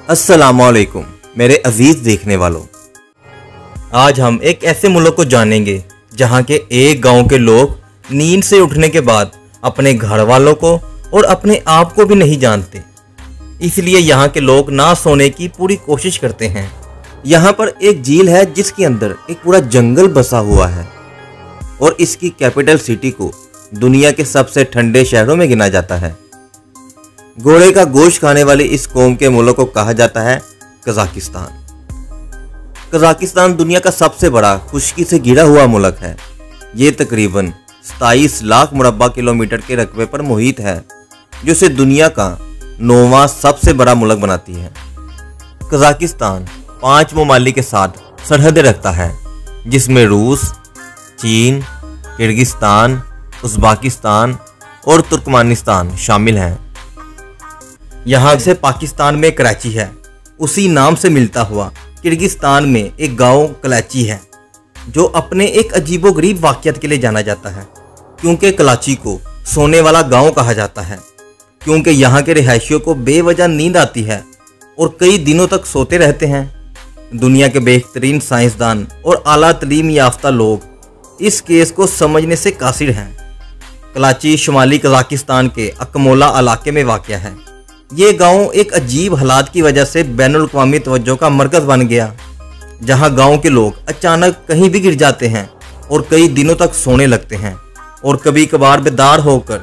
अस्सलामुअलैकुम मेरे अजीज देखने वालों, आज हम एक ऐसे मुल्क को जानेंगे जहां के एक गांव के लोग नींद से उठने के बाद अपने घर वालों को और अपने आप को भी नहीं जानते। इसलिए यहाँ के लोग ना सोने की पूरी कोशिश करते हैं। यहाँ पर एक झील है जिसके अंदर एक पूरा जंगल बसा हुआ है और इसकी कैपिटल सिटी को दुनिया के सबसे ठंडे शहरों में गिना जाता है। घोड़े का गोश्त खाने वाली इस कौम के मुल्क को कहा जाता है कजाकिस्तान। कजाकिस्तान दुनिया का सबसे बड़ा खुश्की से घिरा हुआ मुल्क है। ये तकरीबन 27 लाख मुरब्बा किलोमीटर के रकबे पर मुहित है, जो इसे दुनिया का 9वां सबसे बड़ा मुल्क बनाती है। कजाकिस्तान 5 ममालिक के साथ सरहदें रखता है, जिसमें रूस, चीन, किर्गिस्तान, उज़्बेकिस्तान और तुर्कमेनिस्तान शामिल हैं। यहाँ से पाकिस्तान में कराची है, उसी नाम से मिलता हुआ किर्गिस्तान में एक गांव कलाची है, जो अपने एक अजीबोगरीब वाक़ियत के लिए जाना जाता है, क्योंकि कलाची को सोने वाला गांव कहा जाता है, क्योंकि यहाँ के रिहायशियों को बेवजह नींद आती है और कई दिनों तक सोते रहते हैं। दुनिया के बेहतरीन साइंसदान और आला तलीम याफ्ता लोग इस केस को समझने से कासिर हैं। कलाची शुमाली कजाकिस्तान के अकमोला इलाके में वाक़या है। ये गांव एक अजीब हालात की वजह से बैनुल अक़वामी तवज्जो का मरकज़ बन गया, जहां गांव के लोग अचानक कहीं भी गिर जाते हैं और कई दिनों तक सोने लगते हैं और कभी कभार बेदार होकर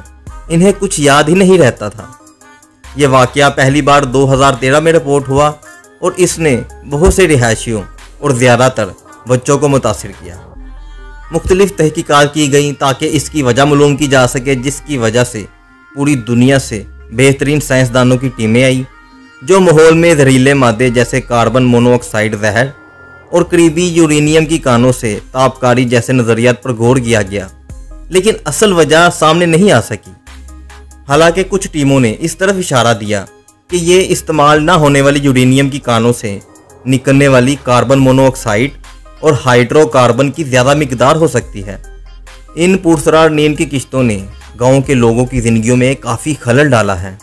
इन्हें कुछ याद ही नहीं रहता था। यह वाक़या पहली बार 2013 में रिपोर्ट हुआ और इसने बहुत से रिहायशियों और ज़्यादातर बच्चों को मुतासिर किया। मुख्तलिफ तहकीकात की गई ताकि इसकी वजह मालूम की जा सके, जिसकी वजह से पूरी दुनिया से बेहतरीन साइंसदानों की टीमें आई, जो माहौल में जहरीले मादे जैसे कार्बन मोनोऑक्साइड जहर और करीबी यूरेनियम की कानों से तापकारी जैसे नज़रियात पर गौर किया गया, लेकिन असल वजह सामने नहीं आ सकी। हालांकि कुछ टीमों ने इस तरफ इशारा दिया कि ये इस्तेमाल ना होने वाली यूरेनियम की कानों से निकलने वाली कार्बन मोनोऑक्साइड और हाइड्रोकार्बन की ज़्यादा मिकदार हो सकती है। इन पुरसरार नींद की किश्तों ने गांव के लोगों की ज़िंदगियों में काफ़ी खलल डाला है,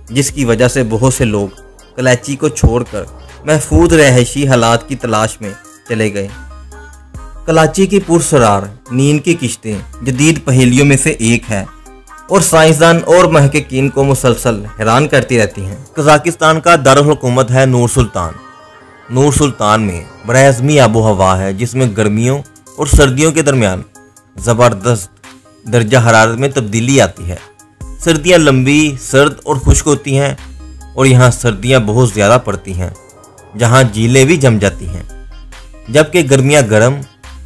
जिसकी वजह से बहुत से लोग कलाची को छोड़कर महफूज रहायशी हालात की तलाश में चले गए। कलाची की पुरसरार नींद की किश्तें जदीद पहेलियों में से एक है और साइंसदान और महक़क़ीन को मुसलसल हैरान करती रहती हैं। कजाकिस्तान का दारुल हुकूमत है नूर सुल्तान। नूर सुल्तान में बरआज़मी आबो हवा है, जिसमें गर्मियों और सर्दियों के दरमियान ज़बरदस्त दर्जा हरारत में तब्दीली आती है। सर्दियां लंबी, सर्द और खुश्क होती हैं और यहाँ सर्दियां बहुत ज़्यादा पड़ती हैं, जहाँ झीलें भी जम जाती हैं, जबकि गर्मियां गर्म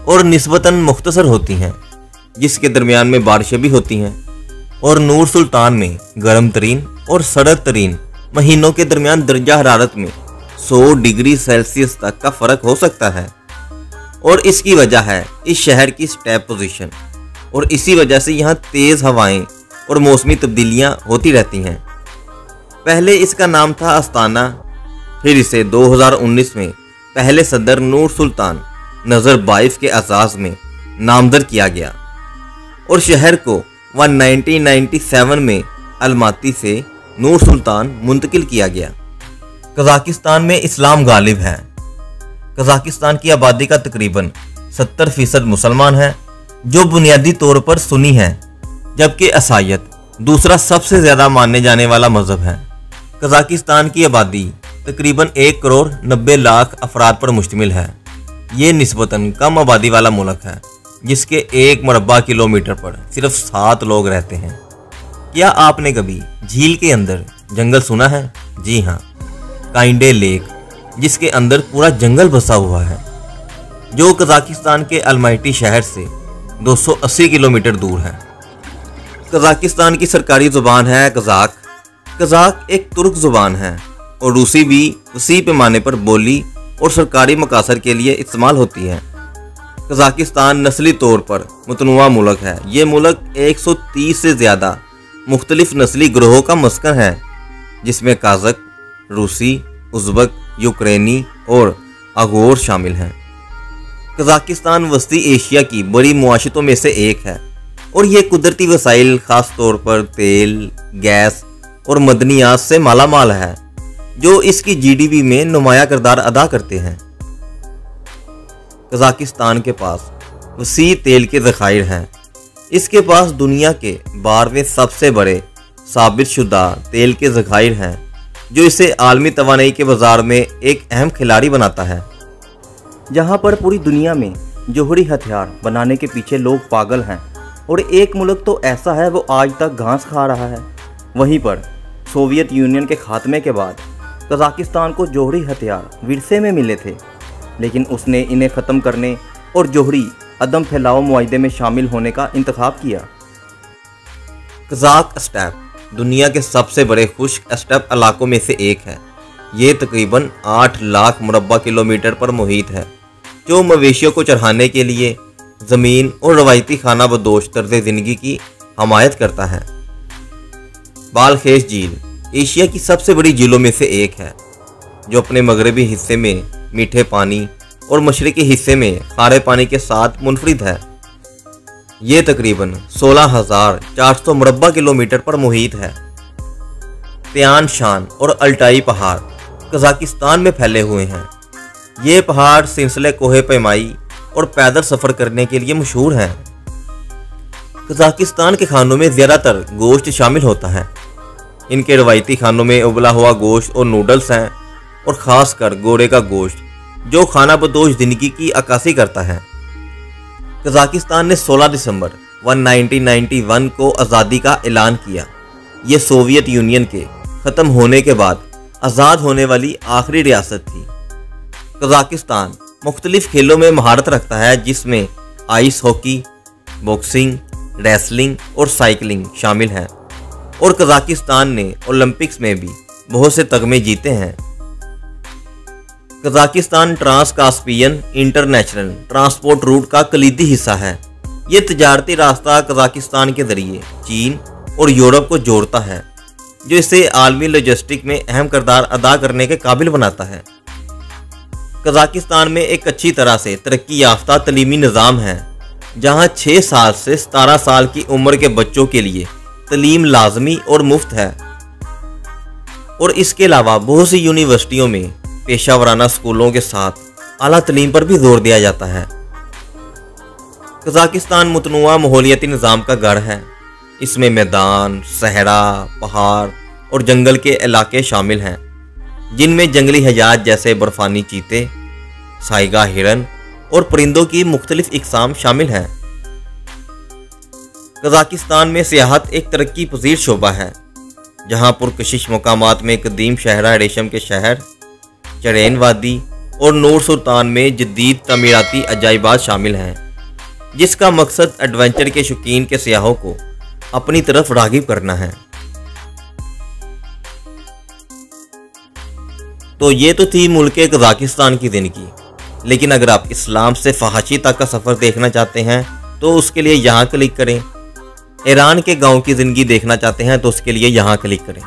और निस्बतन मुख्तसर होती हैं, जिसके दरमियान में बारिशें भी होती हैं। और नूर सुल्तान में गर्म तरीन और सर्द तरीन महीनों के दरमियान दर्जा हरारत में 100 डिग्री सेल्सियस तक का फ़र्क हो सकता है। और इसकी वजह है इस शहर की स्टेप पोजीशन, और इसी वजह से यहाँ तेज़ हवाएं और मौसमी तब्दीलियाँ होती रहती हैं। पहले इसका नाम था अस्ताना, फिर इसे 2019 में पहले सदर नूर सुल्तान नज़रबाइफ के एजाज़ में नामज़द किया गया और शहर को 1997 में अलमाती से नूर सुल्तान मुंतकिल किया गया। कजाकिस्तान में इस्लाम गालिब है। कजाकिस्तान की आबादी का तकरीबन 70% मुसलमान है, जो बुनियादी तौर पर सुन्नी है, जबकि ईसाईयत दूसरा सबसे ज़्यादा माने जाने वाला मज़हब है। कजाकिस्तान की आबादी तकरीबन 1 करोड़ 90 लाख अफराद पर मुश्तमिल है। ये निस्बतन कम आबादी वाला मुल्क है, जिसके 1 मुरब्बा किलोमीटर पर सिर्फ 7 लोग रहते हैं। क्या आपने कभी झील के अंदर जंगल सुना है? जी हाँ, काइंडे लेक, जिसके अंदर पूरा जंगल बसा हुआ है, जो कजाकिस्तान के अलमाटी शहर से 280 किलोमीटर दूर है। कजाकिस्तान की सरकारी ज़ुबान है कज़ाक। कज़ाक एक तुर्क ज़ुबान है और रूसी भी वसी पैमाने पर बोली और सरकारी मकासद के लिए इस्तेमाल होती है। कजाकिस्तान नस्ली तौर पर मुतनवा मुल्क है। ये मुल्क 130 से ज़्यादा मुख्तलिफ नस्ली ग्रोहों का मस्कन है, जिसमें काज़क, रूसी, उज़्बक, यूक्रेनी और अगोर शामिल हैं। कजाकिस्तान वस्ती एशिया की बड़ी मुआशतों में से एक है और ये कुदरती वसाइल ख़ास तौर पर तेल, गैस और मदनियात से माला माल है, जो इसकी जीडीपी में नुमाया किरदार अदा करते हैं। कजाकिस्तान के पास वसी तेल के ज़खायर हैं। इसके पास दुनिया के 12वें सबसे बड़े साबित शुदा तेल के ज़खायर हैं, जो इसे आलमी तवानाई के बाजार में एक अहम खिलाड़ी बनाता है। जहां पर पूरी दुनिया में जोहरी हथियार बनाने के पीछे लोग पागल हैं और एक मुल्क तो ऐसा है वो आज तक घास खा रहा है। वहीं पर सोवियत यूनियन के खात्मे के बाद कजाकिस्तान को जोहरी हथियार विरसे में मिले थे, लेकिन उसने इन्हें ख़त्म करने और जोहरी अदम फैलाव मुआहदे में शामिल होने का इंतखाब किया। कजाक स्टेप दुनिया के सबसे बड़े खुश्क स्टेप इलाकों में से एक है। ये तकरीबन 8 लाख मुरब्बा किलोमीटर पर मुहित है, जो मवेशियों को चढ़ाने के लिए ज़मीन और रवायती खाना बदोश तर्ज ज़िंदगी की हमायत करता है। बालखेश झील एशिया की सबसे बड़ी झीलों में से एक है, जो अपने मगरबी हिस्से में मीठे पानी और मशरक़ी हिस्से में खारे पानी के साथ मुनफरिद है। ये तकरीबन 16,400 मुरब्बा किलोमीटर पर मुहित है। त्यान शान और अल्टाई पहाड़ कजाकिस्तान में फैले हुए हैं। ये पहाड़ सिलसिले कोहे पैमाई और पैदल सफ़र करने के लिए मशहूर हैं। कजाकिस्तान के खानों में ज़्यादातर गोश्त शामिल होता है। इनके रवायती खानों में उबला हुआ गोश्त और नूडल्स हैं, और ख़ासकर घोड़े का गोश्त, जो खाना बदोश ज़िंदगी की अक्कासी करता है। कजाकिस्तान ने 16 दिसंबर 1991 को आज़ादी का ऐलान किया। ये सोवियत यूनियन के ख़त्म होने के बाद आज़ाद होने वाली आखिरी रियासत थी। कजाकिस्तान मुख्तलिफ खेलों में महारत रखता है, जिसमें आइस हॉकी, बॉक्सिंग, रेसलिंग और साइकिलिंग शामिल हैं, और कजाकिस्तान ने ओलंपिक्स में भी बहुत से तगमे जीते हैं। Kazakhstan trans Caspian international transport route का कलीदी हिस्सा है। ये तजारती रास्ता कजाकिस्तान के जरिए चीन और यूरोप को जोड़ता है, जो इसे आलमी लॉजिस्टिक में अहम किरदार अदा करने के काबिल बनाता है। कजाकिस्तान में एक अच्छी तरह से तरक्की याफ्ता तलीमी निज़ाम है, जहां 6 साल से 17 साल की उम्र के बच्चों के लिए तलीम लाजमी और मुफ्त है, और इसके अलावा बहुत सी यूनिवर्सिटियों में पेशा वराना स्कूलों के साथ आला तलीम पर भी जोर दिया जाता है। कजाकिस्तान मुतनुआ माहौलियाती निज़ाम का गढ़ है। इसमें मैदान, सहरा, पहाड़ और जंगल के इलाके शामिल हैं, जिनमें जंगली हयात जैसे बर्फानी चीते, साइगा हिरन और परिंदों की मुख्तलिफ इकसाम शामिल हैं। कजाकिस्तान में सियाहत एक तरक्की पजीर शोबा है, जहां पुरकशिश मकामात में कदीम शहरा रेशम के शहर, चरैन वादी और नूर सुल्तान में जदीद तमीराती अजाइबात शामिल हैं, जिसका मकसद एडवेंचर के शौकीन के सियाहों को अपनी तरफ राग़िब करना है। तो ये तो थी मुल्क कजाकिस्तान की ज़िंदगी, लेकिन अगर आप इस्लाम से फहाशी तक का सफ़र देखना चाहते हैं तो उसके लिए यहाँ क्लिक करें। ईरान के गांव की ज़िंदगी देखना चाहते हैं तो उसके लिए यहाँ क्लिक करें।